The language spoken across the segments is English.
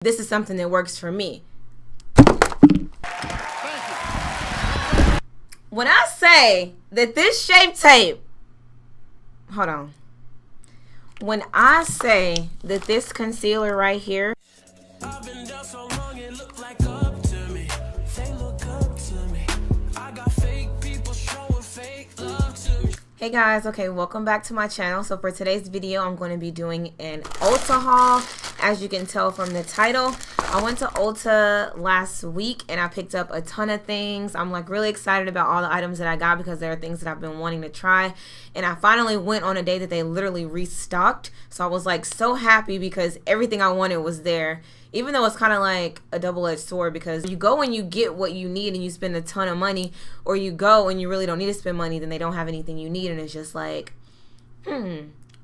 This is something that works for me. When I say that this Shape Tape, hold on. When I say that this concealer right here, I've been down so long it look like up to me. They look up to me. I got fake people showing fake love to me. Hey guys, okay, welcome back to my channel. So for today's video, I'm going to be doing an Ulta haul. As you can tell from the title, I went to Ulta last week and I picked up a ton of things. I'm like really excited about all the items that I got because there are things that I've been wanting to try. And I finally went on a day that they literally restocked. So I was like so happy because everything I wanted was there. Even though it's kind of like a double-edged sword because you go and you get what you need and you spend a ton of money, or you go and you really don't need to spend money, then they don't have anything you need and it's just like,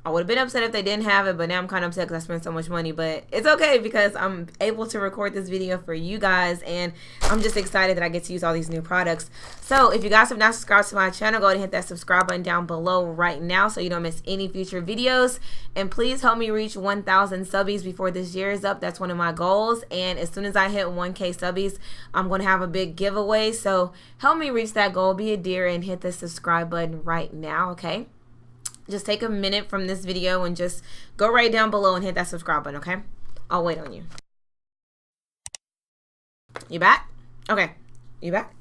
I would have been upset if they didn't have it, but now I'm kind of upset because I spent so much money. But it's okay because I'm able to record this video for you guys, and I'm just excited that I get to use all these new products. So if you guys have not subscribed to my channel, go ahead and hit that subscribe button down below right now so you don't miss any future videos. And please help me reach 1,000 subbies before this year is up. That's one of my goals. And as soon as I hit 1K subbies, I'm going to have a big giveaway. So help me reach that goal. Be a dear and hit the subscribe button right now, okay? Just take a minute from this video and just go right down below and hit that subscribe button, okay? I'll wait on you. You back? Okay. You back?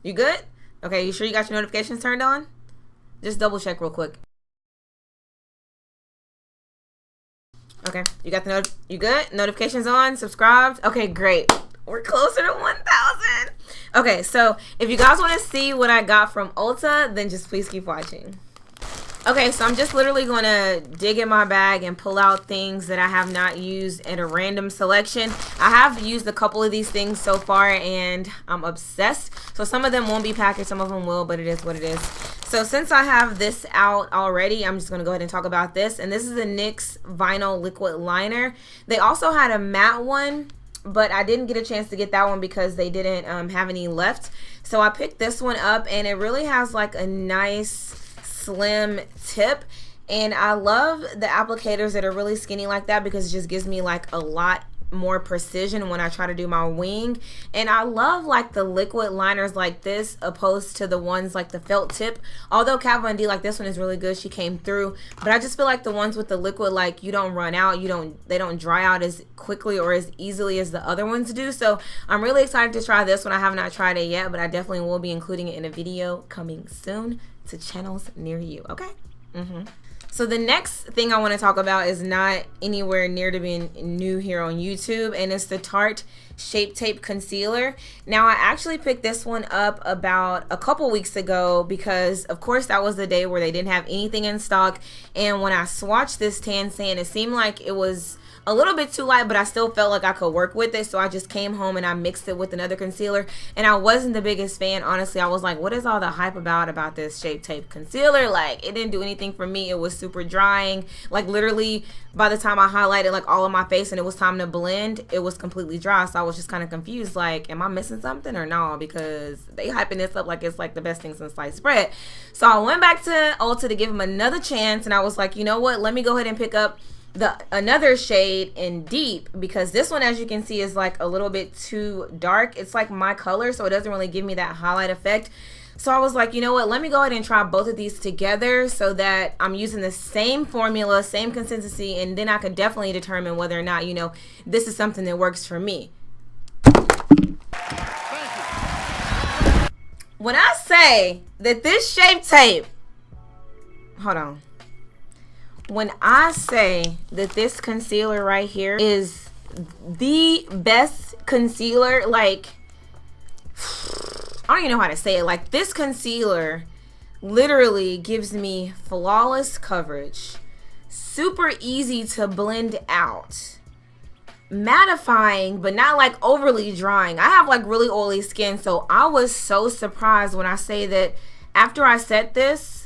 You good? Okay, you sure you got your notifications turned on? Just double check real quick. Okay, you got the you good? Notifications on? Subscribed? Okay, great. We're closer to 1,000. Okay, so if you guys want to see what I got from Ulta, then just please keep watching. Okay, so I'm just literally going to dig in my bag and pull out things that I have not used at a random selection. I have used a couple of these things so far and I'm obsessed. So some of them won't be packaged, some of them will, but it is what it is. So since I have this out already, I'm just going to go ahead and talk about this. And this is a NYX Vinyl Liquid Liner. They also had a matte one, but I didn't get a chance to get that one because they didn't have any left. So I picked this one up and it really has like a nice slim tip, and I love the applicators that are really skinny like that because it just gives me like a lot more precision when I try to do my wing. And I love like the liquid liners like this opposed to the ones like the felt tip, although Kat Von D, like this one is really good, she came through, but I just feel like the ones with the liquid, like you don't run out, they don't dry out as quickly or as easily as the other ones do. So I'm really excited to try this one. I have not tried it yet, but I definitely will be including it in a video coming soon to channels near you, okay? So the next thing I want to talk about is not anywhere near to being new here on YouTube, and it's the Tarte Shape Tape Concealer. Now I actually picked this one up about a couple weeks ago because of course that was the day where they didn't have anything in stock, and when I swatched this tan sand, it seemed like it was a little bit too light, but I still felt like I could work with it. So I just came home and I mixed it with another concealer, and I wasn't the biggest fan, honestly. I was like, what is all the hype about this Shape Tape concealer? Like, it didn't do anything for me. It was super drying. Like literally by the time I highlighted like all of my face and it was time to blend, it was completely dry. So I was just kind of confused, like, am I missing something or no? Because they hyping this up like it's like the best thing since sliced bread. So I went back to Ulta to give them another chance, and I was like, you know what, let me go ahead and pick up another shade in Deep, because this one, as you can see, is like a little bit too dark. It's like my color, so it doesn't really give me that highlight effect. So I was like, you know what, let me go ahead and try both of these together so that I'm using the same formula, same consistency, and then I could definitely determine whether or not, you know, this is something that works for me. When I say that this Shape Tape, hold on. When I say that this concealer right here is the best concealer, like, I don't even know how to say it. Like, this concealer literally gives me flawless coverage, super easy to blend out, mattifying but not like overly drying. I have like really oily skin, so I was so surprised when I say that after I set this,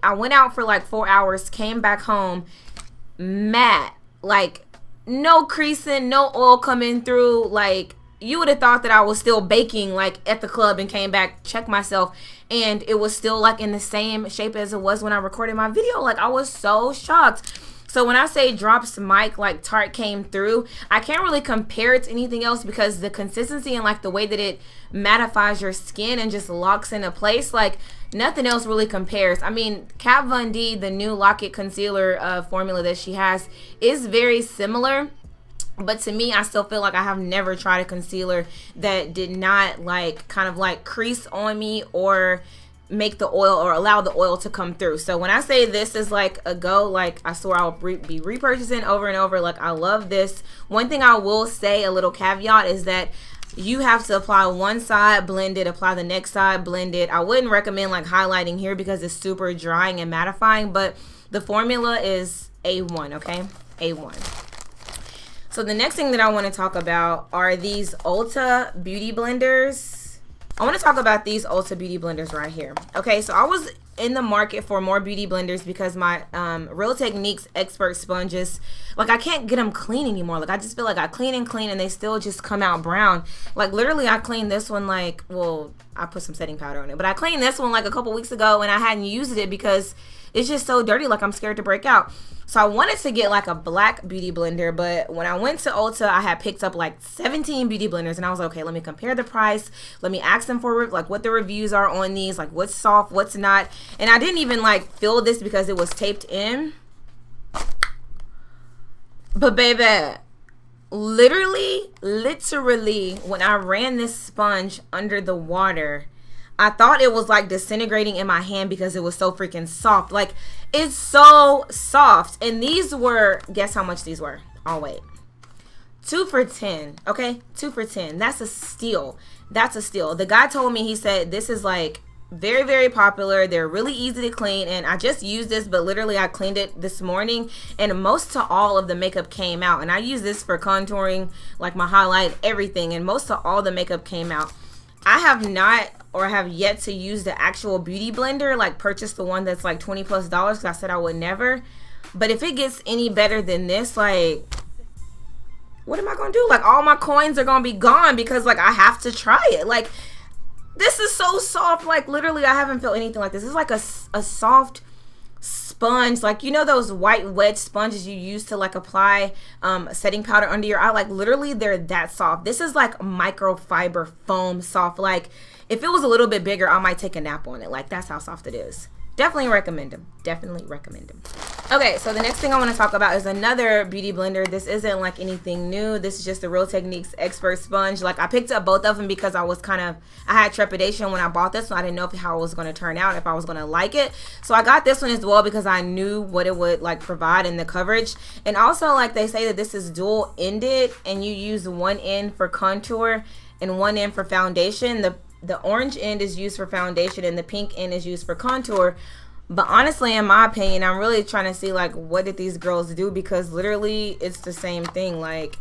I went out for like 4 hours, came back home matte, like no creasing, no oil coming through. Like, you would have thought that I was still baking like at the club and came back, checked myself, and it was still like in the same shape as it was when I recorded my video. Like, I was so shocked. So when I say drops mic, like Tarte came through, I can't really compare it to anything else because the consistency and like the way that it mattifies your skin and just locks into place, like nothing else really compares. I mean, Kat Von D, the new Lock It concealer formula that she has, is very similar. But to me, I still feel like I have never tried a concealer that did not like kind of like crease on me or make the oil or allow the oil to come through. So when I say this is like a go, like I swear I'll be repurchasing over and over. Like I love this. One thing I will say, a little caveat, is that you have to apply one side, blend it, apply the next side, blend it. I wouldn't recommend like highlighting here because it's super drying and mattifying, but the formula is A1, okay? A1. So the next thing that I want to talk about are these Ulta beauty blenders. I want to talk about these Ulta beauty blenders right here. Okay, so I was in the market for more beauty blenders because my Real Techniques expert sponges, like I can't get them clean anymore. Like I just feel like I clean and they still just come out brown. Like literally I cleaned this one like, well, I put some setting powder on it, but I cleaned this one like a couple weeks ago and I hadn't used it because it's just so dirty. Like I'm scared to break out. So I wanted to get like a black beauty blender, but when I went to Ulta, I had picked up like 17 beauty blenders and I was like, okay, let me compare the price. Let me ask them for like what the reviews are on these, like what's soft, what's not. And I didn't even like feel this because it was taped in. But baby, literally, when I ran this sponge under the water, I thought it was like disintegrating in my hand because it was so freaking soft. Like, it's so soft. And these were, guess how much these were? Oh, wait. 2 for $10. Okay? 2 for $10. That's a steal. That's a steal. The guy told me, he said, this is like very, very popular. They're really easy to clean. And I just used this, but literally I cleaned it this morning. And most to all of the makeup came out. And I use this for contouring, like my highlight, everything. And most to all the makeup came out. I have not or have yet to use the actual beauty blender, like purchase the one that's like $20+ because I said I would never. But if it gets any better than this, like, what am I gonna do? Like, all my coins are gonna be gone because like I have to try it. Like, this is so soft. Like literally I haven't felt anything like this. It's like a soft sponge, like, you know those white wedge sponges you use to like apply setting powder under your eye? Like literally they're that soft. This is like microfiber foam soft. Like if it was a little bit bigger, I might take a nap on it. Like that's how soft it is. Definitely recommend them. Definitely recommend them. Okay, so the next thing I want to talk about is another beauty blender. This isn't like anything new. This is just the Real Techniques expert sponge. Like I picked up both of them because I had trepidation when I bought this one. I didn't know how it was going to turn out, if I was going to like it. So I got this one as well because I knew what it would like provide in the coverage. And also, like, they say that this is dual ended and you use one end for contour and one end for foundation. The orange end is used for foundation and the pink end is used for contour. But honestly, in my opinion, I'm really trying to see like what did these girls do, because literally it's the same thing. Like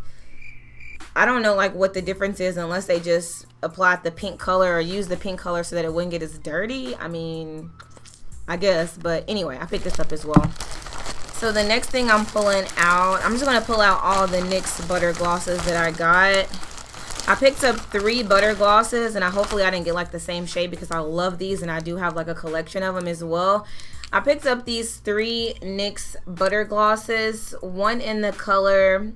I don't know like what the difference is unless they just applied the pink color or use the pink color so that it wouldn't get as dirty. I mean, I guess. But anyway, I picked this up as well. So the next thing I'm pulling out, I'm just going to pull out all the NYX butter glosses that I got. I picked up 3 butter glosses, and hopefully I didn't get like the same shade because I love these and I do have like a collection of them as well. I picked up these 3 NYX butter glosses, one in the color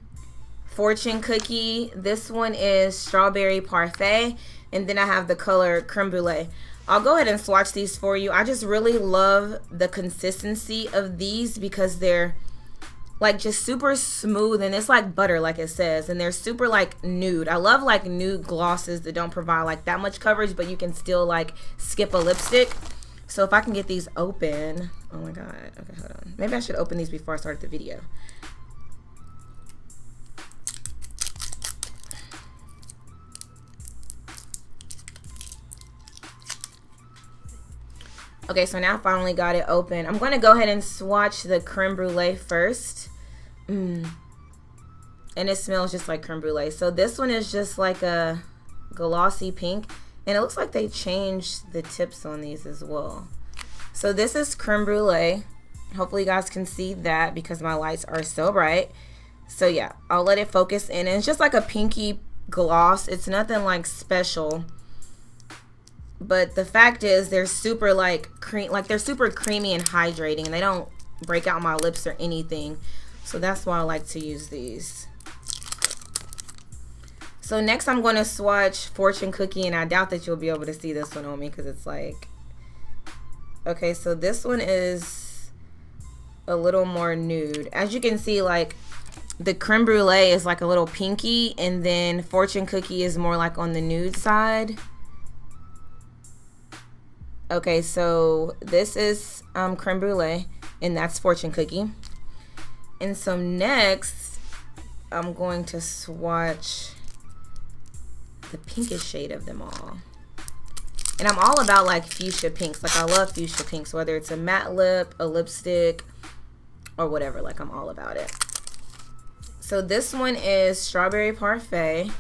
Fortune Cookie. This one is Strawberry Parfait, and then I have the color Creme Brulee. I'll go ahead and swatch these for you. I just really love the consistency of these because they're like just super smooth and it's like butter, like it says, and they're super like nude. I love like nude glosses that don't provide like that much coverage, but you can still like skip a lipstick. So if I can get these open, oh my god, okay, hold on. Maybe I should open these before I start the video. Okay, so now I finally got it open. I'm going to go ahead and swatch the Creme Brulee first. And it smells just like creme brulee. So this one is just like a glossy pink, and it looks like they changed the tips on these as well. So this is creme brulee. Hopefully you guys can see that because my lights are so bright. So yeah, I'll let it focus in, and it's just like a pinky gloss. It's nothing like special, but the fact is they're super like they're super creamy and hydrating, and they don't break out my lips or anything. So that's why I like to use these. So next I'm going to swatch Fortune Cookie, and I doubt that you'll be able to see this one on me because it's like, okay, so this one is a little more nude. As you can see, like the creme brulee is like a little pinky, and then Fortune Cookie is more like on the nude side. Okay, so this is creme brulee, and that's Fortune Cookie. And so next, I'm going to swatch the pinkest shade of them all. And I'm all about like fuchsia pinks. Like I love fuchsia pinks, whether it's a matte lip, a lipstick, or whatever. Like I'm all about it. So this one is Strawberry Parfait.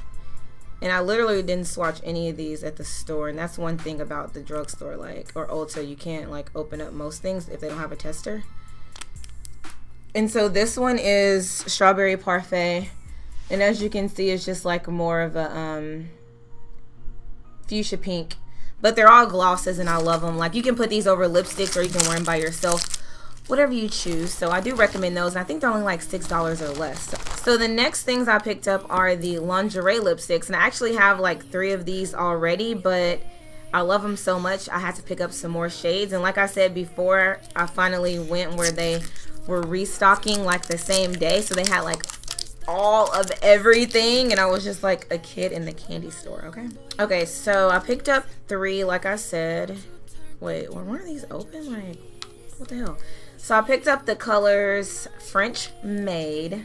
And I literally didn't swatch any of these at the store. And that's one thing about the drugstore, like, or Ulta. You can't like open up most things if they don't have a tester. And so this one is Strawberry Parfait. And as you can see, it's just like more of a fuchsia pink. But they're all glosses and I love them. Like you can put these over lipsticks or you can wear them by yourself. Whatever you choose. So I do recommend those. And I think they're only like $6 or less. So the next things I picked up are the lingerie lipsticks. And I actually have like 3 of these already. But I love them so much. I had to pick up some more shades. And like I said before, I finally went where they were restocking like the same day. So they had like all of everything, and I was just like a kid in the candy store. Okay, so I picked up 3 like I said. Wait, were one of these open? Like what the hell? So I picked up the colors French Maid.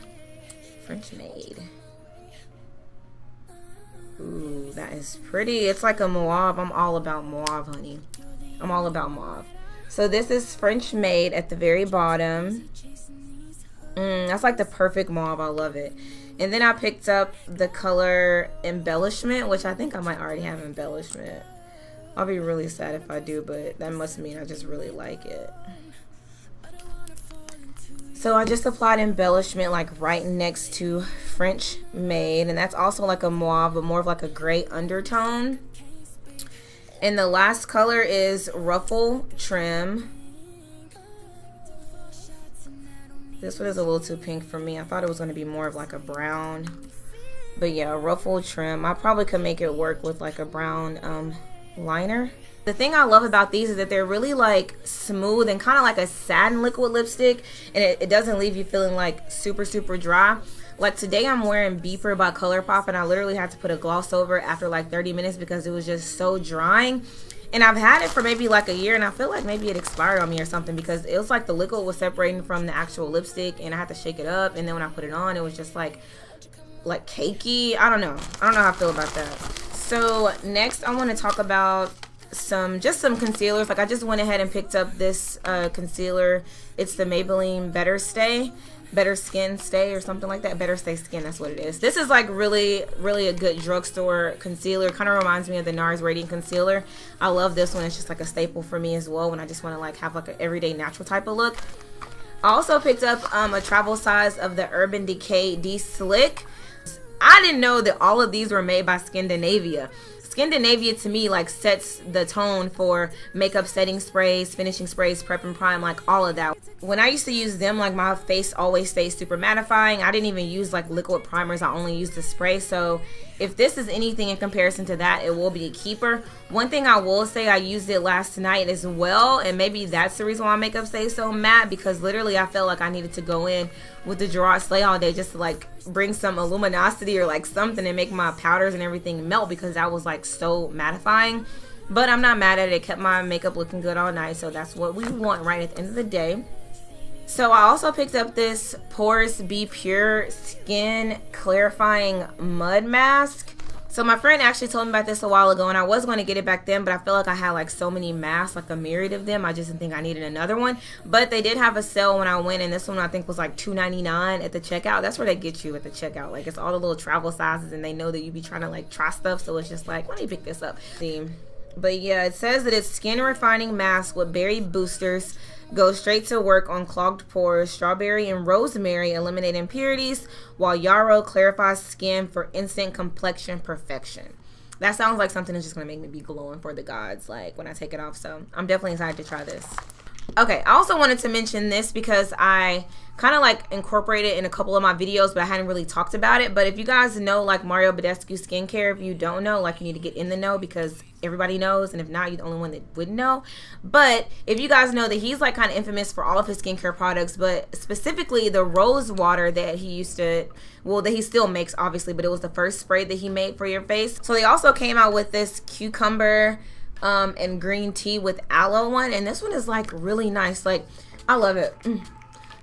Ooh, that is pretty. It's like a mauve. I'm all about mauve, honey. I'm all about mauve. So this is French Maid at the very bottom. That's like the perfect mauve. I love it. And then I picked up the color Embellishment, which I think I might already have Embellishment. I'll be really sad if I do, but that must mean I just really like it. So I just applied Embellishment like right next to French Maid, and that's also like a mauve, but more of like a gray undertone. And the last color is Ruffle Trim. This one is a little too pink for me. I thought it was going to be more of like a brown. But yeah, Ruffle Trim. I probably could make it work with like a brown liner. The thing I love about these is that they're really like smooth and kind of like a satin liquid lipstick. And it doesn't leave you feeling like super dry. Like today I'm wearing Beeper by ColourPop, and I literally had to put a gloss over after like 30 minutes because it was just so drying. And I've had it for maybe like a year, and I feel like maybe it expired on me or something because it was like the liquid was separating from the actual lipstick, and I had to shake it up. And then when I put it on, it was just like cakey. I don't know how I feel about that. So next I want to talk about some concealers. Like I just went ahead and picked up this concealer. It's the Maybelline Better Skin Stay or something like that. Better Stay Skin, that's what it is. This is like really a good drugstore concealer. Kind of reminds me of the NARS Radiant Concealer. I love this one. It's just like a staple for me as well when I just want to like have like an everyday natural type of look. I also picked up a travel size of the Urban Decay De-Slick. I didn't know that all of these were made by Scandinavia. Scandinavia to me like sets the tone for makeup setting sprays, finishing sprays, prep and prime, like all of that. When I used to use them, like my face always stays super mattifying. I didn't even use like liquid primers. I only used the spray. So if this is anything in comparison to that, it will be a keeper. One thing I will say, I used it last night as well, and maybe that's the reason why my makeup stays so matte, because literally I felt like I needed to go in with the Gerard Slay all day just to like bring some luminosity or like something and make my powders and everything melt, because that was like so mattifying. But I'm not mad at it. It kept my makeup looking good all night, so that's what we want right at the end of the day. So I also picked up this Porous Be Pure Skin Clarifying Mud Mask. So my friend actually told me about this a while ago, and I was going to get it back then, but I feel like I had like so many masks, like a myriad of them. I just didn't think I needed another one. But they did have a sale when I went, and this one I think was like $2.99 at the checkout. That's where they get you at the checkout. Like it's all the little travel sizes, and they know that you be trying to like try stuff, so it's just like, let me pick this up. But yeah, it says that it's skin refining mask with berry boosters. Go straight to work on clogged pores. Strawberry and rosemary eliminate impurities, while yarrow clarifies skin for instant complexion perfection. That sounds like something that's just going to make me be glowing for the gods like when I take it off. So I'm definitely excited to try this. Okay, I also wanted to mention this because I kind of like incorporate it in a couple of my videos, but I hadn't really talked about it. But if you guys know like Mario Badescu skincare, if you don't know, like, you need to get in the know, because everybody knows, and if not, you're the only one that wouldn't know. But if you guys know that he's like kind of infamous for all of his skincare products, but specifically the rose water that he used to, well, that he still makes obviously, but it was the first spray that he made for your face. So they also came out with this cucumber and green tea with aloe one, and this one is like really nice. Like, I love it.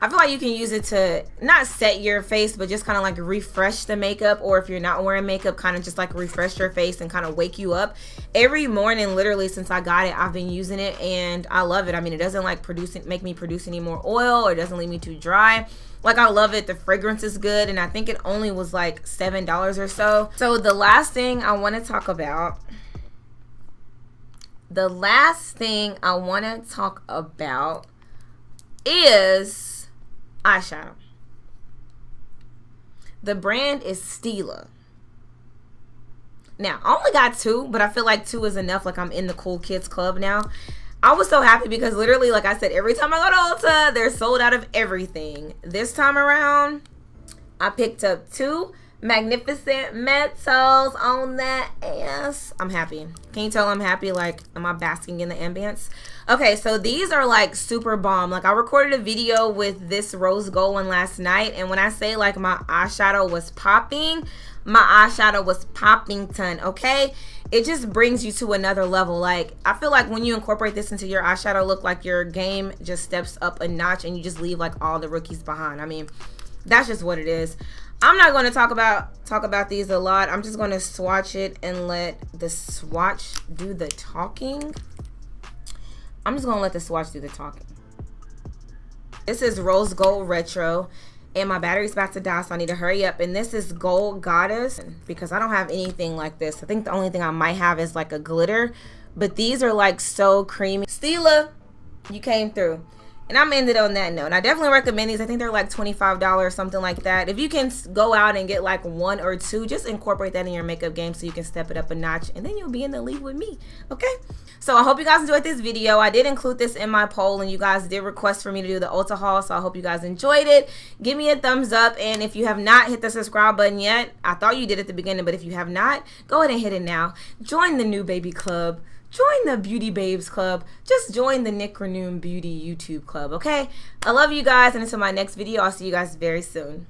I feel like you can use it to not set your face, but just kind of like refresh the makeup, or if you're not wearing makeup, kind of just like refresh your face and kind of wake you up. Every morning, literally since I got it, I've been using it and I love it. I mean, it doesn't like make me produce any more oil, or it doesn't leave me too dry. Like, I love it. The fragrance is good, and I think it only was like $7 or so. So the last thing I want to talk about is eyeshadow. The brand is Stila. Now, I only got 2, but I feel like 2 is enough. Like, I'm in the cool kids club now. I was so happy because literally, like I said, every time I go to Ulta, they're sold out of everything. This time around, I picked up 2 magnificent metals on that ass. I'm happy. Can you tell I'm happy? Like, am I basking in the ambience? Okay, so these are like super bomb. Like, I recorded a video with this rose gold one last night, and when I say like my eyeshadow was popping, my eyeshadow was popping ton, okay? It just brings you to another level. Like, I feel like when you incorporate this into your eyeshadow look, like your game just steps up a notch and you just leave like all the rookies behind. I mean, that's just what it is. I'm not going to talk about these a lot. I'm just going to swatch it and let the swatch do the talking. I'm just going to let the swatch do the talking. This is Rose Gold Retro, and my battery's about to die, so I need to hurry up. And this is Gold Goddess, because I don't have anything like this. I think the only thing I might have is like a glitter, but these are like so creamy. Stila, you came through. And I'm ended on that note. And I definitely recommend these. I think they're like $25, something like that. If you can go out and get like 1 or 2, just incorporate that in your makeup game so you can step it up a notch, and then you'll be in the league with me, okay? So I hope you guys enjoyed this video. I did include this in my poll, and you guys did request for me to do the Ulta haul, so I hope you guys enjoyed it. Give me a thumbs up, and if you have not hit the subscribe button yet, I thought you did at the beginning, but if you have not, go ahead and hit it now. Join the New Baby Club. Join the Beauty Babes Club. Just join the NicReNoonBeauty YouTube Club, okay? I love you guys, and until my next video, I'll see you guys very soon.